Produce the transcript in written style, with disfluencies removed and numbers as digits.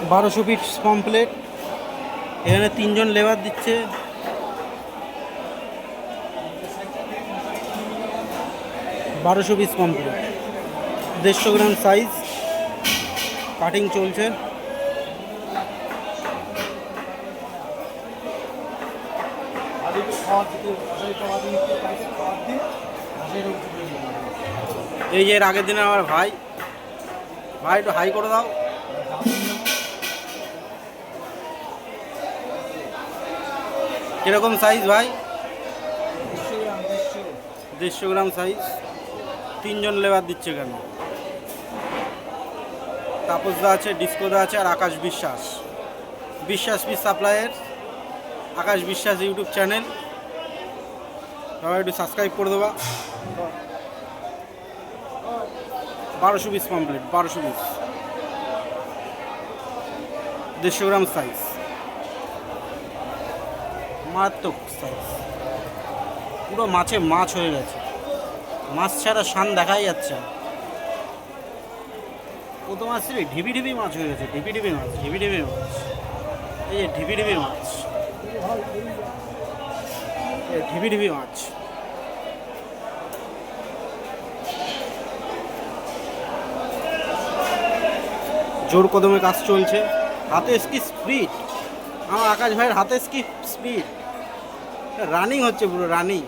1200 piece complete. এখানে 3 জন labour দিচ্ছে। বারোশো পিস কমপ্লিট, 150 গ্রাম সাইজ, কাটিং চলছে। এই যে এর আগের দিনে আমার ভাই একটু হাই করে দাও। কিরকম সাইজ ভাই? 150 গ্রাম সাইজ, 3 জন লেবার দিচ্ছে কেন। তাপসদা আছে, ডিস্কোদা আছে, আর আকাশ বিশ্বাস। বিশ্বাস পিস সাপ্লাইয়ের আকাশ বিশ্বাস ইউটিউব চ্যানেল, সবাই একটু সাবস্ক্রাইব করে দেবা। 1200 পিস কমপ্লিট, 1200 পিস, 150 গ্রাম সাইজ, মারাত্মক সাইজ। পুরো মাছে মাছ হয়ে গেছে, মাছ ছাড়া শান দেখাই যাচ্ছে না। কত মাছ রে, ঢিবি ঢিবি মাছ হয়ে গেছে, ঢিবি ঢিবি মাছ, ঢিবি ঢিবি মাছ। এই যে ঢিবি ঢিবি মাছ, ঢিবি ঢিবি মাছ। জোর কদমে কাজ চলছে, হাতে কি স্পিড, আমার আকাশ ভাইয়ের হাতে কি স্পিড, রানিং হচ্ছে পুরো রানিং।